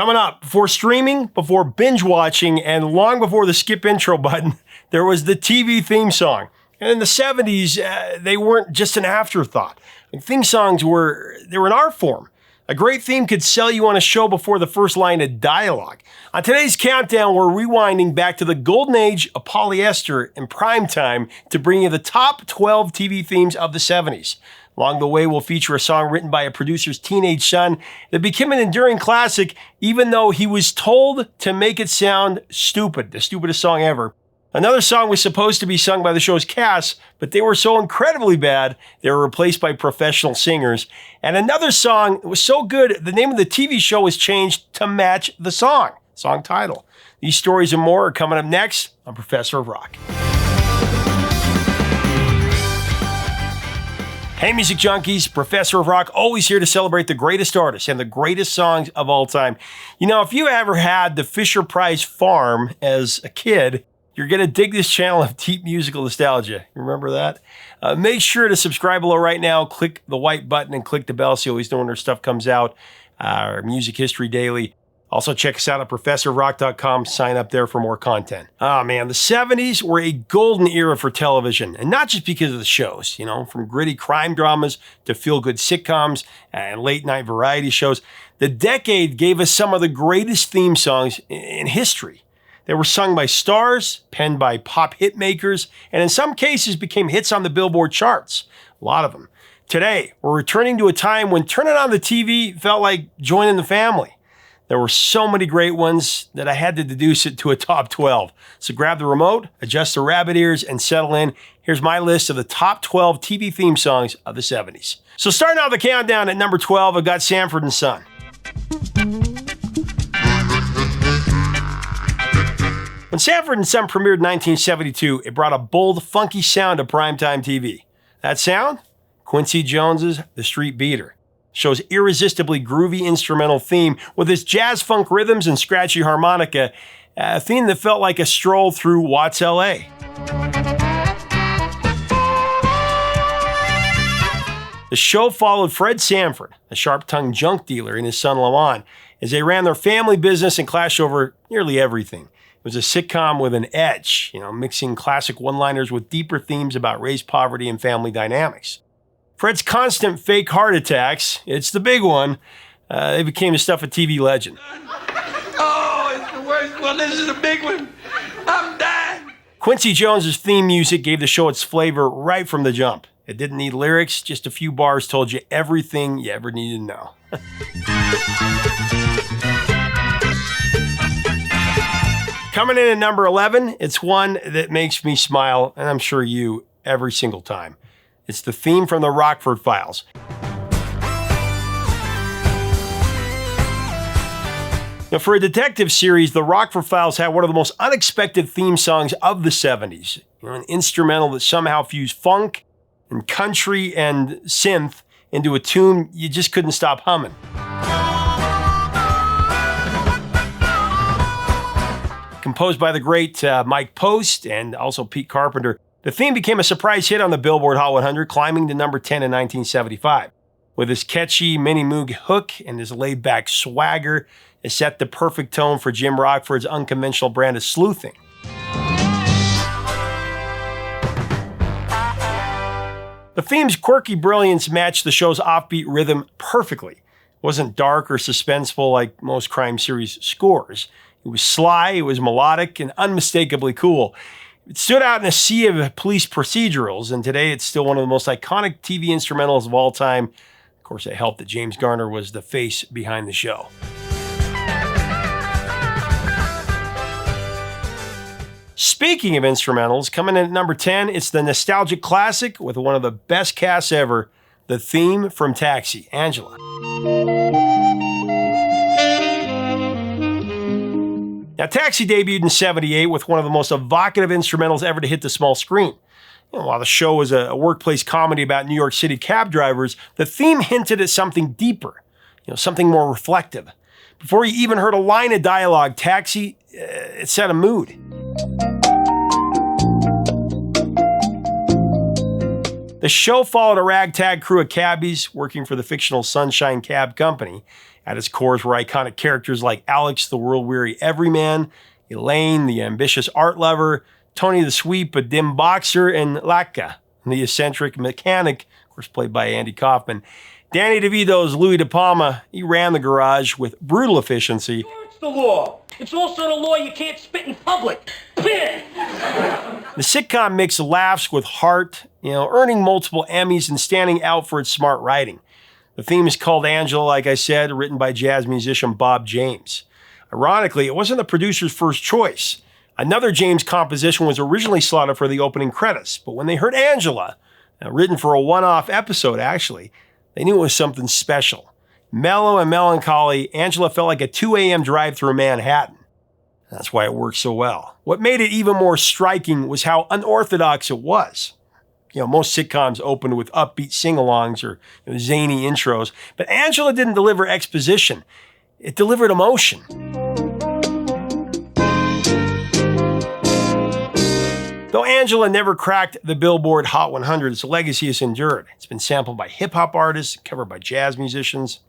Coming up, before streaming, before binge watching, and long before the skip intro button, there was the TV theme song. And in the 70s, they weren't just an afterthought. Theme songs were an art form. A great theme could sell you on a show before the first line of dialogue. On today's countdown, we're rewinding back to the golden age of polyester and primetime to bring you the top 12 TV themes of the 70s. Along the way, we'll feature a song written by a producer's teenage son that became an enduring classic, even though he was told to make it sound stupid, the stupidest song ever. Another song was supposed to be sung by the show's cast, but they were so incredibly bad, they were replaced by professional singers. And another song was so good, the name of the TV show was changed to match the song title. These stories and more are coming up next on Professor of Rock. Hey, music junkies, Professor of Rock, always here to celebrate the greatest artists and the greatest songs of all time. You know, if you ever had the Fisher-Price farm as a kid, you're going to dig this channel of deep musical nostalgia. You remember that? Make sure to subscribe below right now, click the white button and click the bell so you always know when our stuff comes out, our Music History Daily. Also, check us out at ProfessorRock.com. Sign up there for more content. Oh, man, the 70s were a golden era for television, and not just because of the shows, you know, from gritty crime dramas to feel-good sitcoms and late-night variety shows. The decade gave us some of the greatest theme songs in history. They were sung by stars, penned by pop hit makers, and in some cases became hits on the Billboard charts. A lot of them. Today, we're returning to a time when turning on the TV felt like joining the family. There were so many great ones that I had to deduce it to a top 12. So grab the remote, adjust the rabbit ears, and settle in. Here's my list of the top 12 TV theme songs of the 70s. So starting out the countdown at number 12, I've got Sanford and Son. When Sanford and Son premiered in 1972, it brought a bold, funky sound to primetime TV. That sound? Quincy Jones's The Street Beater. Show's irresistibly groovy instrumental theme with its jazz-funk rhythms and scratchy harmonica, a theme that felt like a stroll through Watts, L.A. The show followed Fred Sanford, a sharp-tongued junk dealer, and his son Lamont, as they ran their family business and clashed over nearly everything. It was a sitcom with an edge, mixing classic one-liners with deeper themes about race, poverty, and family dynamics. Fred's constant fake heart attacks, it's the big one, they became the stuff of TV legend. Oh, it's the worst one. This is the big one. I'm dying. Quincy Jones's theme music gave the show its flavor right from the jump. It didn't need lyrics, just a few bars told you everything you ever needed to know. Coming in at number 11, it's one that makes me smile, and I'm sure you, every single time. It's the theme from the Rockford Files. Now, for a detective series, the Rockford Files had one of the most unexpected theme songs of the 70s. An instrumental that somehow fused funk and country and synth into a tune you just couldn't stop humming. Composed by the great Mike Post and also Pete Carpenter, the theme became a surprise hit on the Billboard Hot 100, climbing to number 10 in 1975. With his catchy Minnie Moog hook and his laid-back swagger, it set the perfect tone for Jim Rockford's unconventional brand of sleuthing. The theme's quirky brilliance matched the show's offbeat rhythm perfectly. It wasn't dark or suspenseful like most crime series scores. It was sly, it was melodic, and unmistakably cool. It stood out in a sea of police procedurals, and today it's still one of the most iconic TV instrumentals of all time. Of course, it helped that James Garner was the face behind the show. Speaking of instrumentals, coming in at number 10, it's the nostalgic classic with one of the best casts ever, the theme from Taxi, Angela. Now, Taxi debuted in '78 with one of the most evocative instrumentals ever to hit the small screen. While the show was a workplace comedy about New York City cab drivers, the theme hinted at something deeper, something more reflective. Before you even heard a line of dialogue, Taxi, it set a mood. The show followed a ragtag crew of cabbies working for the fictional Sunshine Cab Company At its core were iconic characters like Alex, the world-weary everyman, Elaine, the ambitious art lover, Tony, the sweet but dim boxer, and Latka, the eccentric mechanic, of course played by Andy Kaufman. Danny DeVito's Louis De Palma, he ran the garage with brutal efficiency. It's the law. It's also the law you can't spit in public. Spit! The sitcom mixed laughs with heart, earning multiple Emmys and standing out for its smart writing. The theme is called Angela, like I said, written by jazz musician Bob James. Ironically, it wasn't the producer's first choice. Another James composition was originally slotted for the opening credits, but when they heard Angela, written for a one-off episode actually, they knew it was something special. Mellow and melancholy, Angela felt like a 2 a.m. drive through Manhattan. That's why it worked so well. What made it even more striking was how unorthodox it was. Most sitcoms opened with upbeat sing-alongs or zany intros, but Angela didn't deliver exposition. It delivered emotion. Though Angela never cracked the Billboard Hot 100, its legacy has endured. It's been sampled by hip-hop artists, covered by jazz musicians,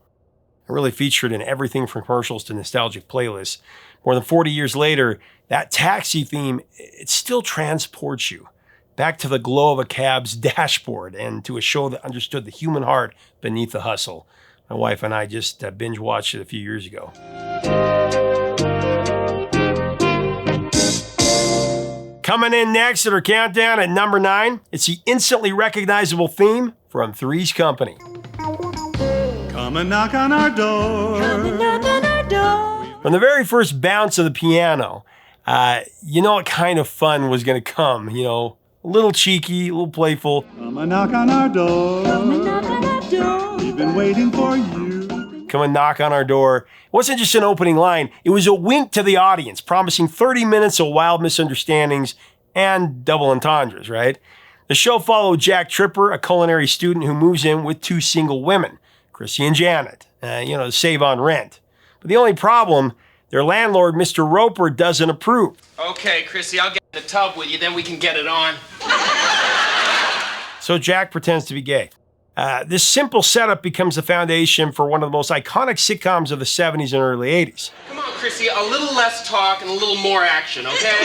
and really featured in everything from commercials to nostalgic playlists. More than 40 years later, that taxi theme, it still transports you back to the glow of a cab's dashboard and to a show that understood the human heart beneath the hustle. My wife and I just binge-watched it a few years ago. Coming in next at our countdown at number 9, it's the instantly recognizable theme from Three's Company. Come and knock on our door. Come and knock on our door. From the very first bounce of the piano, what kind of fun was going to come, A little cheeky, a little playful. Come and knock on our door. Come and knock on our door. We've been waiting for you. Come and knock on our door. It wasn't just an opening line. It was a wink to the audience, promising 30 minutes of wild misunderstandings and double entendres, right? The show followed Jack Tripper, a culinary student who moves in with 2 single women, Chrissy and Janet, to save on rent. But the only problem, their landlord, Mr. Roper, doesn't approve. Okay, Chrissy, I'll get in the tub with you, then we can get it on. So Jack pretends to be gay. This simple setup becomes the foundation for one of the most iconic sitcoms of the 70s and early 80s. Come on, Chrissy, a little less talk and a little more action, okay?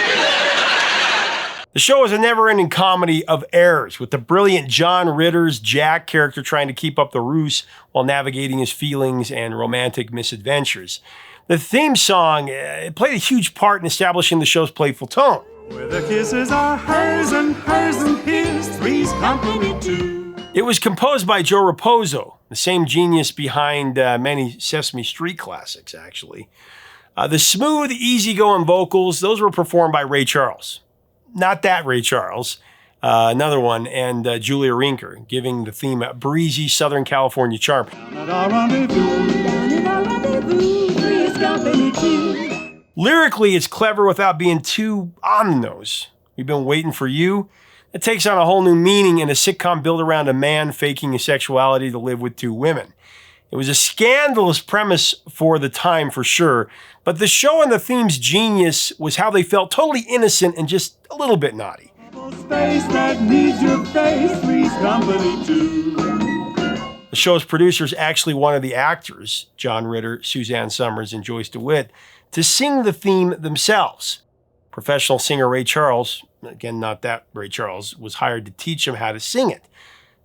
The show is a never-ending comedy of errors, with the brilliant John Ritter's Jack character trying to keep up the ruse while navigating his feelings and romantic misadventures. The theme song it played a huge part in establishing the show's playful tone. Where the kisses are hers and his, Three's Company too. It was composed by Joe Raposo, the same genius behind many Sesame Street classics, actually. The smooth, easygoing vocals, those were performed by Ray Charles. Not that Ray Charles, another one, and Julia Rinker, giving the theme a breezy Southern California charm. Down at our rendezvous, Three's Company too. Lyrically, it's clever without being too on the nose. We've been waiting for you. It takes on a whole new meaning in a sitcom built around a man faking his sexuality to live with 2 women. It was a scandalous premise for the time, for sure, but the show and the theme's genius was how they felt totally innocent and just a little bit naughty. Space that needs your face, Three's Company too. The show's producers actually wanted the actors, John Ritter, Suzanne Summers, and Joyce DeWitt, to sing the theme themselves. Professional singer Ray Charles, again, not that Ray Charles, was hired to teach them how to sing it.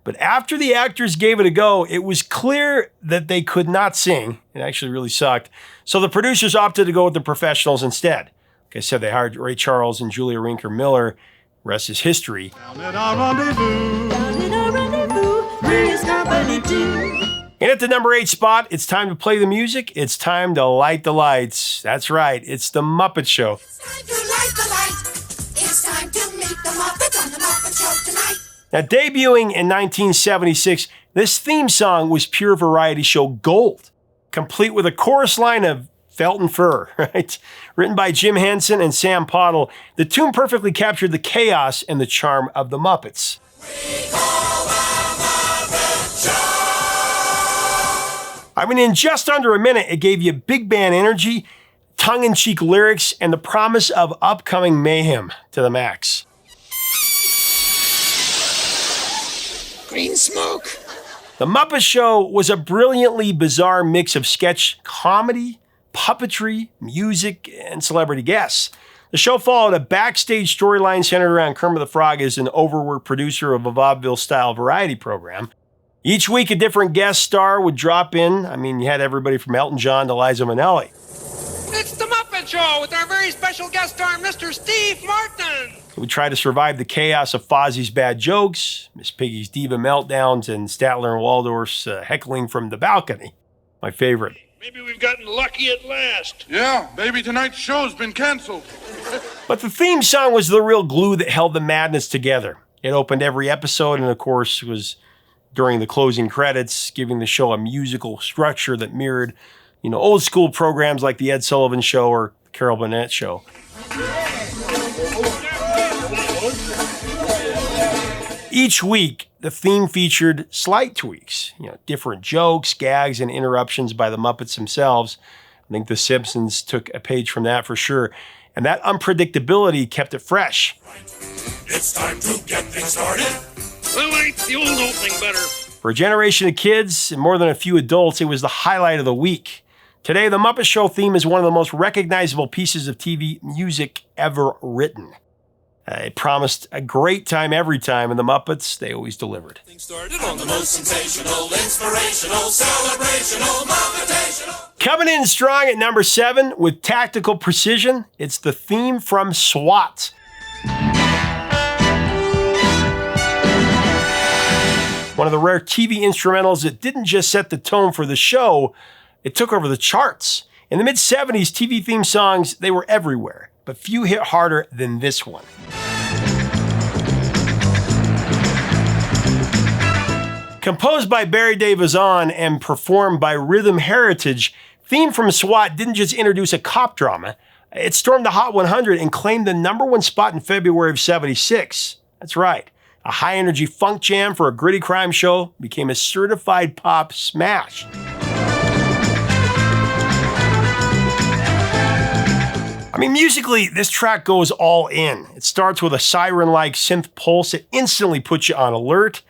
But after the actors gave it a go, it was clear that they could not sing. It actually really sucked. So the producers opted to go with the professionals instead. Like I said, they hired Ray Charles and Julia Rinker Miller. Rest is history. Down at our rendezvous, Three's Company too. And at the number 8 spot, it's time to play the music. It's time to light the lights. That's right. It's the Muppet Show. It's time to light the light. It's time to meet the Muppets on the Muppet Show tonight. Now, debuting in 1976, this theme song was pure variety show gold, complete with a chorus line of Felt and Fur, right? Written by Jim Henson and Sam Pottle, the tune perfectly captured the chaos and the charm of the Muppets. We call the Muppet Show. I mean, in just under a minute, it gave you big band energy, tongue-in-cheek lyrics, and the promise of upcoming mayhem to the max. Green smoke. The Muppet Show was a brilliantly bizarre mix of sketch comedy, puppetry, music, and celebrity guests. The show followed a backstage storyline centered around Kermit the Frog as an overworked producer of a vaudeville-style variety program. Each week, a different guest star would drop in. I mean, you had everybody from Elton John to Liza Minnelli. It's the Muppet Show with our very special guest star, Mr. Steve Martin. We try to survive the chaos of Fozzie's bad jokes, Miss Piggy's diva meltdowns, and Statler and Waldorf's heckling from the balcony. My favorite. Maybe we've gotten lucky at last. Yeah, maybe tonight's show's been canceled. But the theme song was the real glue that held the madness together. It opened every episode and, of course, was during the closing credits, giving the show a musical structure that mirrored, old school programs like The Ed Sullivan Show or The Carol Burnett Show. Each week, the theme featured slight tweaks, different jokes, gags, and interruptions by the Muppets themselves. I think The Simpsons took a page from that for sure. And that unpredictability kept it fresh. It's time to get things started. I like the old opening better. For a generation of kids and more than a few adults, it was the highlight of the week. Today, the Muppet Show theme is one of the most recognizable pieces of TV music ever written. It promised a great time every time, and the Muppets, they always delivered. Started on the most sensational, inspirational, celebrational, Muppetational. Coming in strong at number 7 with tactical precision, it's the theme from S.W.A.T. One of the rare TV instrumentals that didn't just set the tone for the show, it took over the charts. In the mid-70s, TV theme songs, they were everywhere, but few hit harder than this one. Composed by Barry Davis-On and performed by Rhythm Heritage, Theme from S.W.A.T. didn't just introduce a cop drama, it stormed the Hot 100 and claimed the #1 spot in February of '76. That's right. A high-energy funk jam for a gritty crime show became a certified pop smash. I mean, musically, this track goes all in. It starts with a siren-like synth pulse that instantly puts you on alert.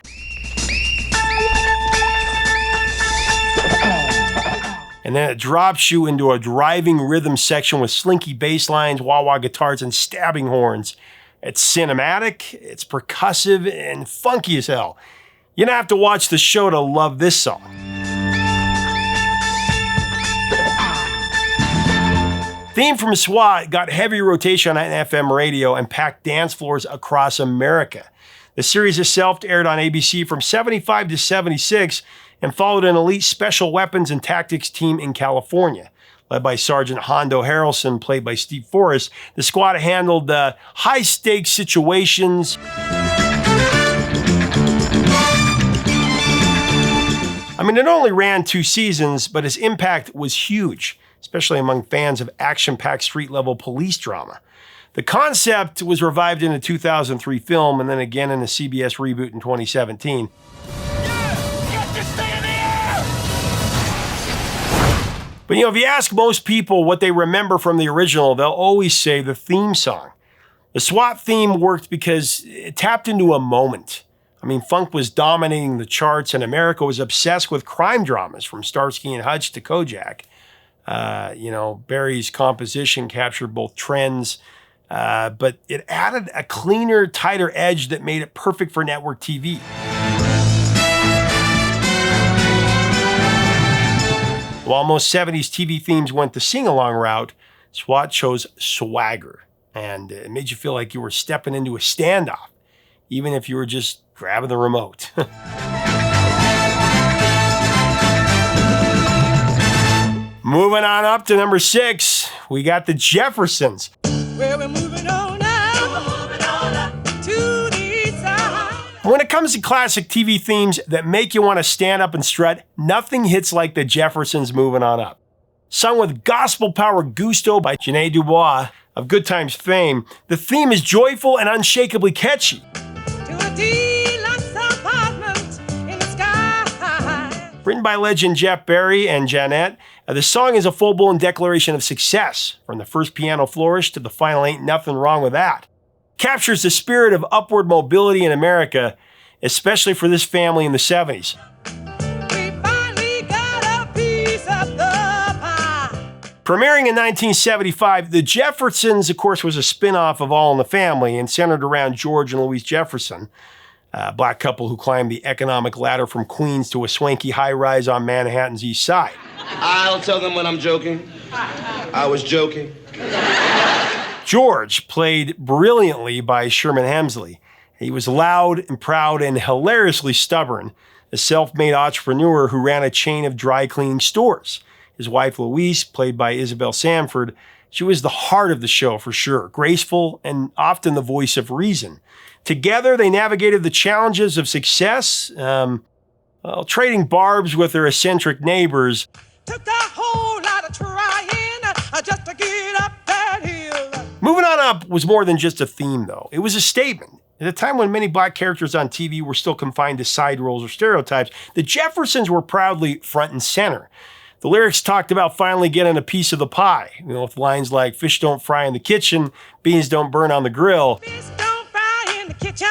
And then it drops you into a driving rhythm section with slinky bass lines, wah-wah guitars, and stabbing horns. It's cinematic, it's percussive, and funky as hell. You don't have to watch the show to love this song. Theme from S.W.A.T. got heavy rotation on FM radio and packed dance floors across America. The series itself aired on ABC from '75 to '76 and followed an elite special weapons and tactics team in California. Led by Sergeant Hondo Harrelson, played by Steve Forrest, the squad handled high-stakes situations. I mean, it only ran 2 seasons, but its impact was huge, especially among fans of action-packed street-level police drama. The concept was revived in a 2003 film and then again in a CBS reboot in 2017. But if you ask most people what they remember from the original, they'll always say the theme song. The S.W.A.T. theme worked because it tapped into a moment. I mean, funk was dominating the charts and America was obsessed with crime dramas from Starsky and Hutch to Kojak. Barry's composition captured both trends, but it added a cleaner, tighter edge that made it perfect for network TV. While most 70s TV themes went the sing-along route, S.W.A.T. chose swagger, and it made you feel like you were stepping into a standoff, even if you were just grabbing the remote. Moving on up to number 6, we got the Jeffersons. Well, we're moving on now to the east side. When it comes to classic TV themes that make you want to stand up and strut, nothing hits like the Jeffersons' Moving On Up. Sung with gospel power gusto by Janae Dubois of Good Times fame, the theme is joyful and unshakably catchy. To a deluxe apartment in the sky. Written by legend Jeff Barry and Jeanette, the song is a full-blown declaration of success, from the first piano flourish to the final Ain't Nothing Wrong With That. Captures the spirit of upward mobility in America, especially for this family in the '70s. Premiering in 1975, The Jeffersons, of course, was a spin-off of All in the Family and centered around George and Louise Jefferson, a black couple who climbed the economic ladder from Queens to a swanky high-rise on Manhattan's East Side. I'll tell them when I'm joking. I was joking. George, played brilliantly by Sherman Hemsley. He was loud and proud and hilariously stubborn, a self-made entrepreneur who ran a chain of dry cleaning stores. His wife, Louise, played by Isabel Sanford, she was the heart of the show for sure, graceful and often the voice of reason. Together, they navigated the challenges of success, trading barbs with their eccentric neighbors. Took a whole lot of trying just to get up that hill. Moving on Up was more than just a theme, though. It was a statement. At a time when many black characters on TV were still confined to side roles or stereotypes, the Jeffersons were proudly front and center. The lyrics talked about finally getting a piece of the pie, with lines like, fish don't fry in the kitchen, beans don't burn on the grill. Fish don't fry in the kitchen,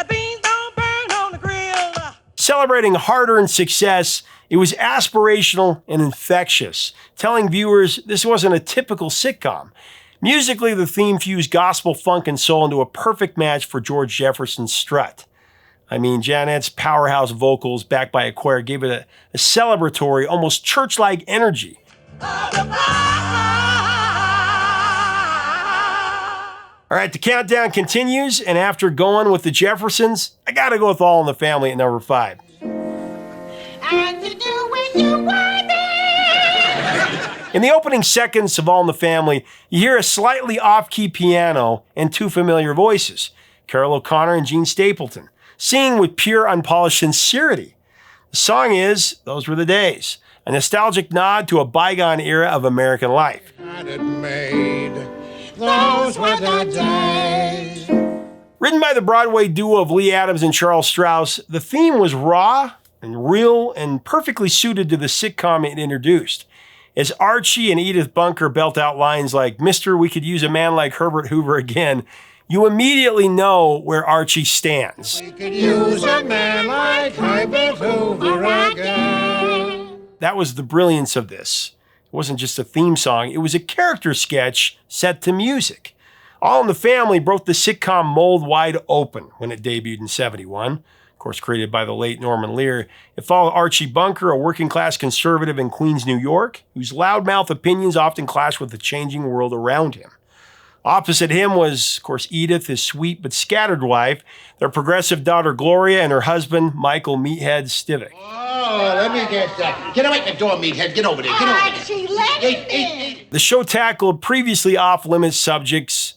beans don't burn on the grill. Celebrating hard-earned success, it was aspirational and infectious, telling viewers this wasn't a typical sitcom. Musically, the theme fused gospel, funk, and soul into a perfect match for George Jefferson's strut. I mean, Janette's powerhouse vocals, backed by a choir, gave it a celebratory, almost church-like energy. All right, the countdown continues, and after going with the Jeffersons, I gotta go with All in the Family at number 5. And you do when you want it. In the opening seconds of All in the Family, you hear a slightly off-key piano and two familiar voices, Carol O'Connor and Gene Stapleton, singing with pure, unpolished sincerity. The song is Those Were the Days, a nostalgic nod to a bygone era of American life. Those were the days. Written by the Broadway duo of Lee Adams and Charles Strouse, the theme was raw and real and perfectly suited to the sitcom it introduced. As Archie and Edith Bunker belt out lines like, "Mister, we could use a man like Herbert Hoover again," you immediately know where Archie stands. We could use a man like Herbert Hoover again. That was the brilliance of this. It wasn't just a theme song, it was a character sketch set to music. All in the Family broke the sitcom mold wide open when it debuted in 71. Of course, created by the late Norman Lear. It followed Archie Bunker, a working-class conservative in Queens, New York, whose loudmouth opinions often clashed with the changing world around him. Opposite him was, of course, Edith, his sweet but scattered wife, their progressive daughter Gloria, and her husband, Michael Meathead Stivic. Oh, let me get that. Get away from the door, Meathead. Get over there. Get over there. Archie, let it. The show tackled previously off-limits subjects,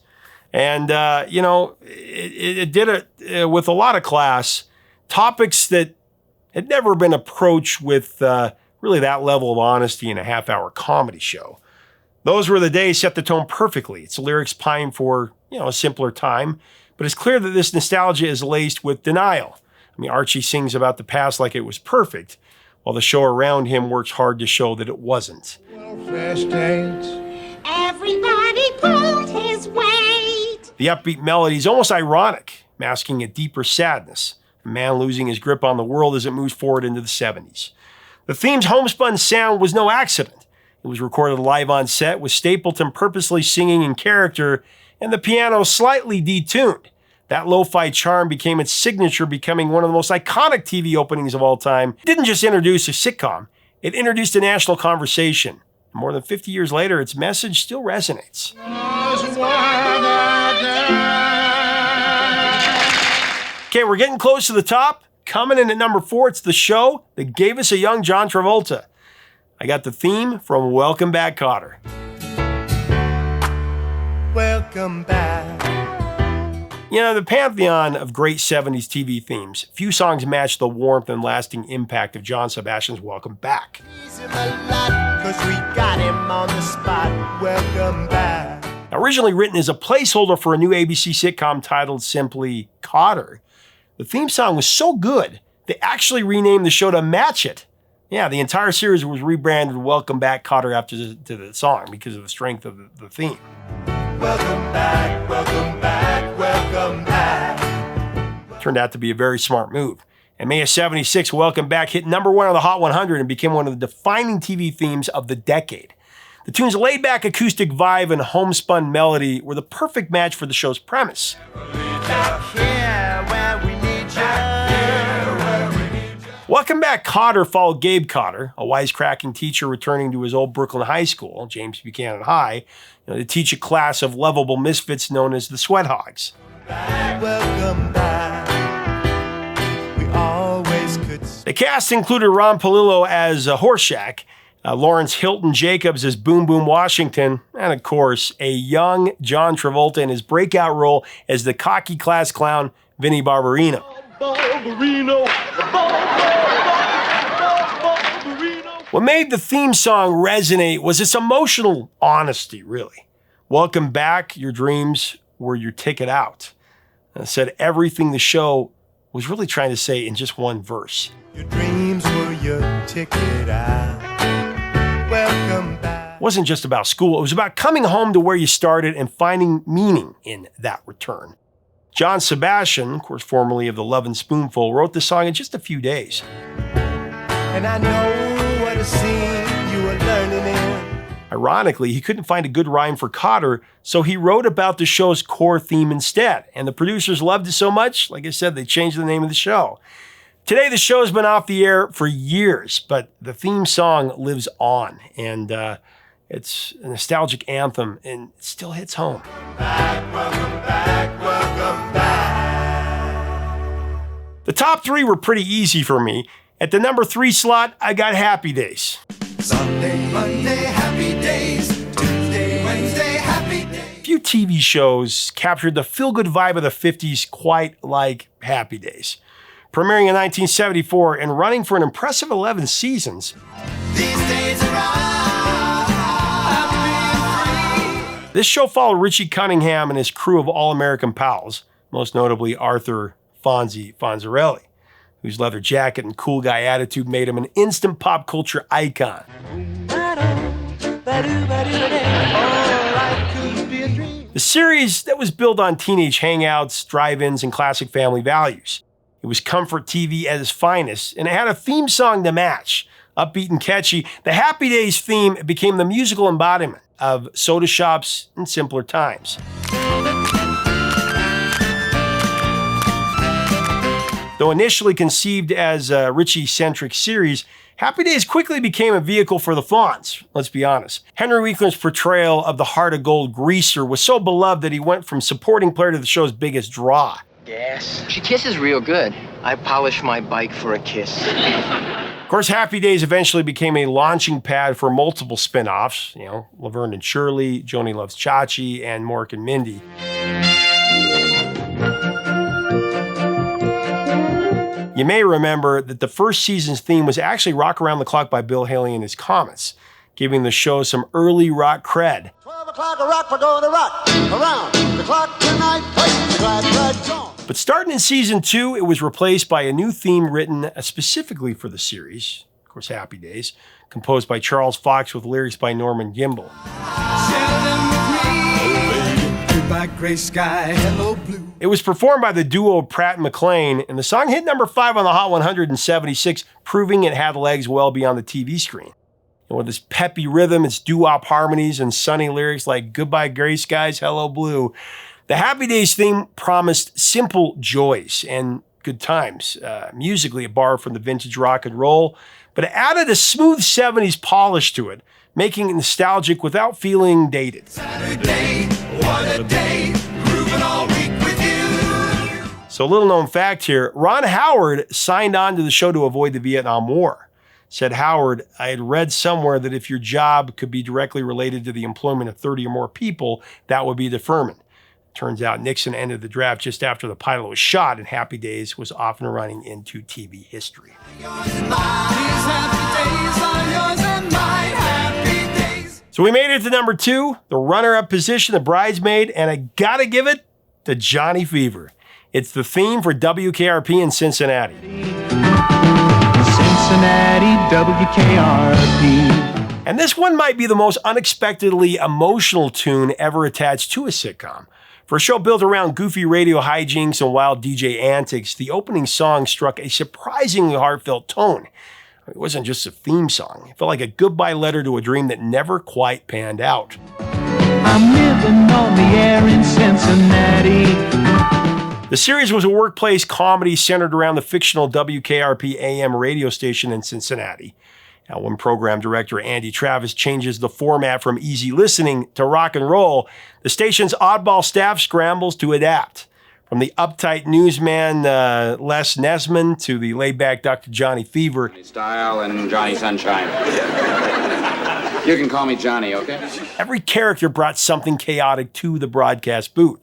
and, it did it with a lot of class. Topics that had never been approached with really that level of honesty in a half-hour comedy show. Those Were the Days set the tone perfectly. Its lyrics pine for, a simpler time, but it's clear that this nostalgia is laced with denial. I mean, Archie sings about the past like it was perfect, while the show around him works hard to show that it wasn't. Everybody pulled his weight. The upbeat melody is almost ironic, masking a deeper sadness, a man losing his grip on the world as it moves forward into the 70s. The theme's homespun sound was no accident. It was recorded live on set with Stapleton purposely singing in character and the piano slightly detuned. That lo-fi charm became its signature, becoming one of the most iconic TV openings of all time. It didn't just introduce a sitcom, it introduced a national conversation. More than 50 years later, its message still resonates. Okay, we're getting close to the top. Coming in at number 4, it's the show that gave us a young John Travolta. I got the theme from Welcome Back Kotter. Welcome back. The pantheon of great 70s TV themes, few songs match the warmth and lasting impact of John Sebastian's Welcome Back. Now, originally written as a placeholder for a new ABC sitcom titled simply Kotter, the theme song was so good, they actually renamed the show to match it. Yeah, the entire series was rebranded Welcome Back Kotter after the song because of the strength of the theme. Welcome back, welcome back, welcome back. Turned out to be a very smart move. In May of 76, Welcome Back hit number 1 on the Hot 100 and became one of the defining TV themes of the decade. The tune's laid-back acoustic vibe and homespun melody were the perfect match for the show's premise. Welcome Back Kotter followed Gabe Kotter, a wisecracking teacher returning to his old Brooklyn high school, James Buchanan High, to teach a class of lovable misfits known as the Sweat Hogs. Welcome back. We always could. The cast included Ron Palillo as Horseshack, Lawrence Hilton Jacobs as Boom Boom Washington, and of course, a young John Travolta in his breakout role as the cocky class clown, Vinnie Barbarino. What made the theme song resonate was its emotional honesty, really. Welcome back, your dreams were your ticket out. And it said everything the show was really trying to say in just one verse. Your dreams were your ticket out. Welcome back. It wasn't just about school, it was about coming home to where you started and finding meaning in that return. John Sebastian, of course, formerly of the Lovin' Spoonful, wrote the song in just a few days. And I know what a scene you were learning in. Ironically, he couldn't find a good rhyme for Kotter, so he wrote about the show's core theme instead. And the producers loved it so much, like I said, they changed the name of the show. Today, the show's been off the air for years, but the theme song lives on. And it's a nostalgic anthem, and it still hits home. Welcome back, welcome back. The top three were pretty easy for me. At the number 3 slot, I got Happy Days. Sunday, Monday, happy days. Tuesday, Wednesday, happy days. Few TV shows captured the feel-good vibe of the 50s quite like Happy Days. Premiering in 1974 and running for an impressive 11 seasons. These days around, I'm being free. This show followed Richie Cunningham and his crew of All-American pals, most notably Arthur Fonzie Fonzarelli, whose leather jacket and cool guy attitude made him an instant pop culture icon. The series that was built on teenage hangouts, drive-ins, and classic family values. It was comfort TV at its finest, and it had a theme song to match. Upbeat and catchy, the Happy Days theme became the musical embodiment of soda shops and simpler times. Though initially conceived as a Richie-centric series, Happy Days quickly became a vehicle for the Fonz, let's be honest. Henry Winkler's portrayal of the heart of gold greaser was so beloved that he went from supporting player to the show's biggest draw. Yes. She kisses real good. I polish my bike for a kiss. Of course, Happy Days eventually became a launching pad for multiple spin-offs, Laverne and Shirley, Joni Loves Chachi, and Mork and Mindy. You may remember that the first season's theme was actually Rock Around the Clock by Bill Haley and his Comets, giving the show some early rock cred. 12 o'clock, a rock, we're going to rock around the clock tonight. Hey, glad on. But starting in season 2, it was replaced by a new theme written specifically for the series, of course, Happy Days, composed by Charles Fox with lyrics by Norman Gimbel. Gray sky, hello blue. It was performed by the duo Pratt and McLean, and the song hit number 5 on the Hot 176, proving it had legs well beyond the TV screen. And with its peppy rhythm, its doo-wop harmonies, and sunny lyrics like Goodbye Gray Skies, Hello Blue, the Happy Days theme promised simple joys and good times. Musically, it borrowed from the vintage rock and roll, but it added a smooth 70s polish to it, making it nostalgic without feeling dated. Saturday, what a day, grooving all week with you. So, little known fact here, Ron Howard signed on to the show to avoid the Vietnam War. Said Howard, I had read somewhere that if your job could be directly related to the employment of 30 or more people, that would be deferment. Turns out Nixon ended the draft just after the pilot was shot, and Happy Days was off and running into TV history. So we made it to number 2, the runner-up position, The Bridesmaid, and I gotta give it to Johnny Fever. It's the theme for WKRP in Cincinnati. Cincinnati, WKRP. And this one might be the most unexpectedly emotional tune ever attached to a sitcom. For a show built around goofy radio hijinks and wild DJ antics, the opening song struck a surprisingly heartfelt tone. It wasn't just a theme song. It felt like a goodbye letter to a dream that never quite panned out. I'm living on the air in Cincinnati. The series was a workplace comedy centered around the fictional WKRP AM radio station in Cincinnati. Now, when program director Andy Travis changes the format from easy listening to rock and roll, the station's oddball staff scrambles to adapt. From the uptight newsman Les Nesman to the laid-back Dr. Johnny Fever. Style and Johnny Sunshine. You can call me Johnny, okay? Every character brought something chaotic to the broadcast booth.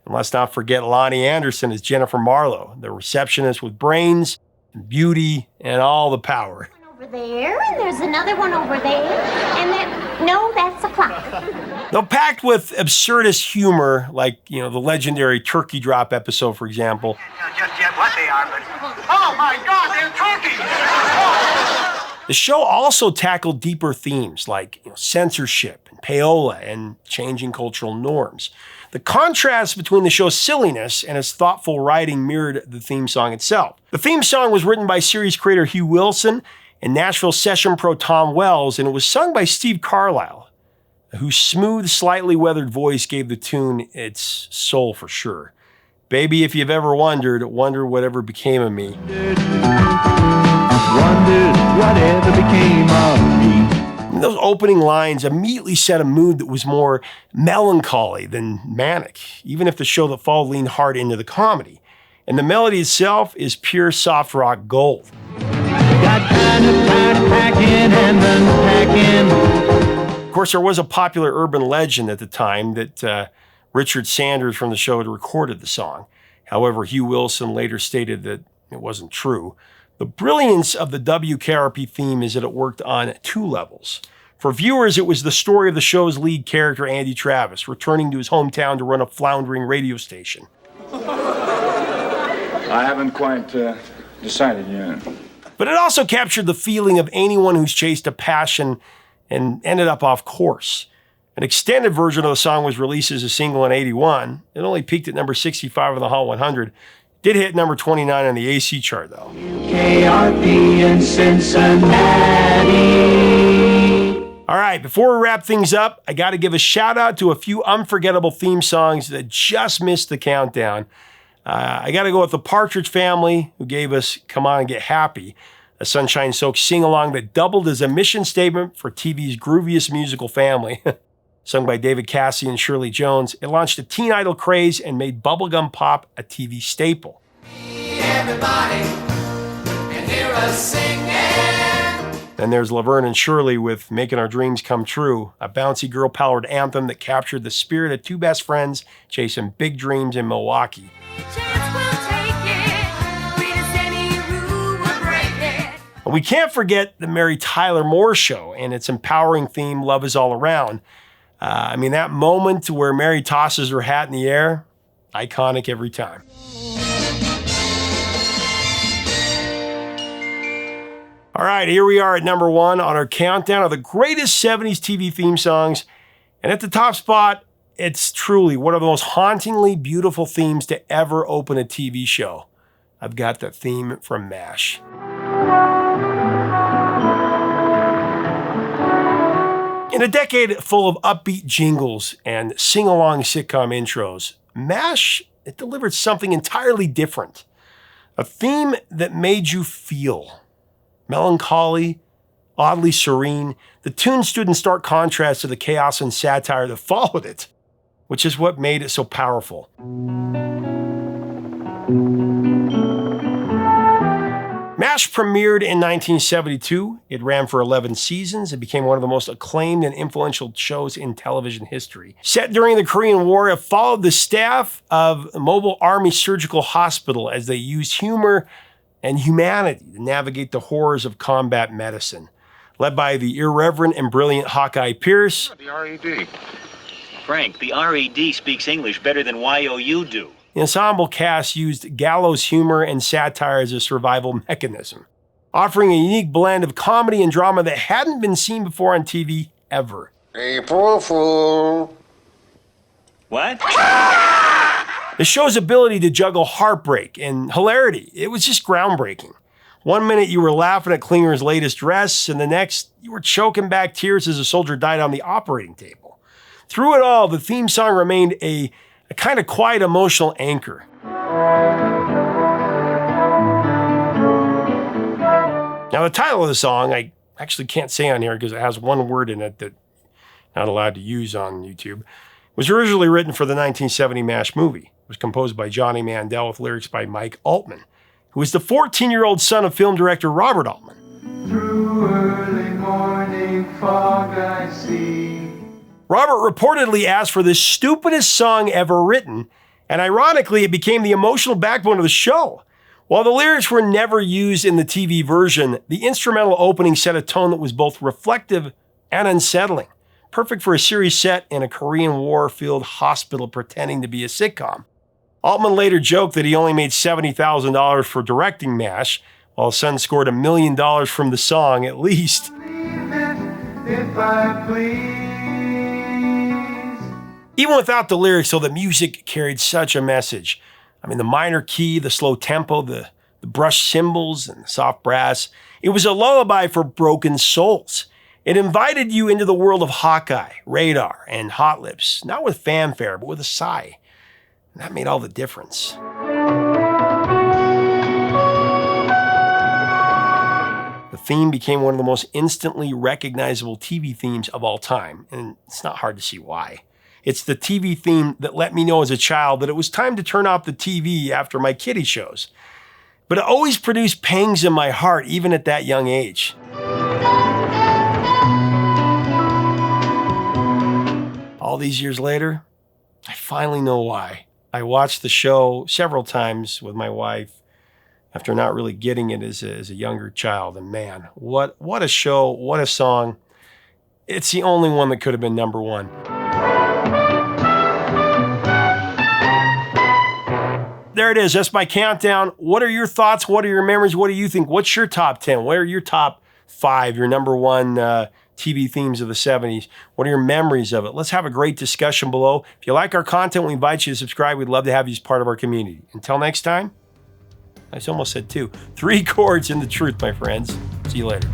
And let's not forget Lonnie Anderson as Jennifer Marlowe, the receptionist with brains, and beauty, and all the power. Over there, and there's another one over there, and then, no, that's a clock. Though packed with absurdist humor, like, the legendary turkey drop episode, for example. Not just yet what they are, but, oh my God, they're turkeys! Oh. The show also tackled deeper themes like censorship and payola and changing cultural norms. The contrast between the show's silliness and its thoughtful writing mirrored the theme song itself. The theme song was written by series creator Hugh Wilson and Nashville session pro Tom Wells, and it was sung by Steve Carlisle, whose smooth, slightly weathered voice gave the tune its soul for sure. Baby, if you've ever wondered, wonder whatever became of me. Wondered whatever became of me. And those opening lines immediately set a mood that was more melancholy than manic, even if the show that followed leaned hard into the comedy. And the melody itself is pure soft rock gold. Got kind of tired of packing and unpacking. Of course, there was a popular urban legend at the time that Richard Sanders from the show had recorded the song. However, Hugh Wilson later stated that it wasn't true. The brilliance of the WKRP theme is that it worked on two levels. For viewers, it was the story of the show's lead character, Andy Travis, returning to his hometown to run a floundering radio station. I haven't quite decided yet. But it also captured the feeling of anyone who's chased a passion and ended up off course. An extended version of the song was released as a single in '81. It only peaked at number 65 on the Hot 100. Did hit number 29 on the AC chart, though. WKRP in Cincinnati. All right, before we wrap things up, I got to give a shout out to a few unforgettable theme songs that just missed the countdown. I got to go with the Partridge Family, who gave us Come On and Get Happy, a sunshine-soaked sing-along that doubled as a mission statement for TV's grooviest musical family. Sung by David Cassidy and Shirley Jones, it launched a teen idol craze and made bubblegum pop a TV staple. Everybody can hear us singing. Then there's Laverne and Shirley with Making Our Dreams Come True, a bouncy girl-powered anthem that captured the spirit of two best friends chasing big dreams in Milwaukee. And we can't forget the Mary Tyler Moore Show and its empowering theme, Love Is All Around. That moment where Mary tosses her hat in the air, iconic every time. All right, here we are at number 1 on our countdown of the greatest 70s TV theme songs. And at the top spot, it's truly one of the most hauntingly beautiful themes to ever open a TV show. I've got the theme from MASH. In a decade full of upbeat jingles and sing-along sitcom intros, MASH, it delivered something entirely different. A theme that made you feel. Melancholy, oddly serene, the tune stood in stark contrast to the chaos and satire that followed it, which is what made it so powerful. MASH premiered in 1972. It ran for 11 seasons. It became one of the most acclaimed and influential shows in television history. Set during the Korean War, it followed the staff of Mobile Army Surgical Hospital as they used humor and humanity to navigate the horrors of combat medicine. Led by the irreverent and brilliant Hawkeye Pierce. The RED. Frank, the RED speaks English better than YOU do. The ensemble cast used gallows humor and satire as a survival mechanism, offering a unique blend of comedy and drama that hadn't been seen before on TV ever. April Fool. What? The show's ability to juggle heartbreak and hilarity, it was just groundbreaking. One minute you were laughing at Klinger's latest dress, and the next you were choking back tears as a soldier died on the operating table. Through it all, the theme song remained a kind of quiet emotional anchor. Now, the title of the song, I actually can't say on here because it has one word in it that I'm not allowed to use on YouTube, was originally written for the 1970 MASH movie. It was composed by Johnny Mandel with lyrics by Mike Altman, who was the 14-year-old son of film director Robert Altman. Through early morning fog I see. Robert reportedly asked for the stupidest song ever written, and ironically, it became the emotional backbone of the show. While the lyrics were never used in the TV version, the instrumental opening set a tone that was both reflective and unsettling, perfect for a series set in a Korean War-filled hospital pretending to be a sitcom. Altman later joked that he only made $70,000 for directing MASH, while his son scored $1 million from the song at least. If I please. Even without the lyrics, though, the music carried such a message. I mean, the minor key, the slow tempo, the brushed cymbals, and the soft brass. It was a lullaby for broken souls. It invited you into the world of Hawkeye, Radar, and Hot Lips, not with fanfare, but with a sigh. And that made all the difference. The theme became one of the most instantly recognizable TV themes of all time, and it's not hard to see why. It's the TV theme that let me know as a child that it was time to turn off the TV after my kiddie shows. But it always produced pangs in my heart, even at that young age. All these years later, I finally know why. I watched the show several times with my wife after not really getting it as a younger child. And man, what a show, what a song. It's the only one that could have been number one. There it is. That's my countdown. What are your thoughts? What are your memories? What do you think? What's your top 10? What are your top 5, your number one TV themes of the 70s? What are your memories of it? Let's have a great discussion below. If you like our content, we invite you to subscribe. We'd love to have you as part of our community. Until next time, I almost said 2. 3 chords in the truth, my friends. See you later.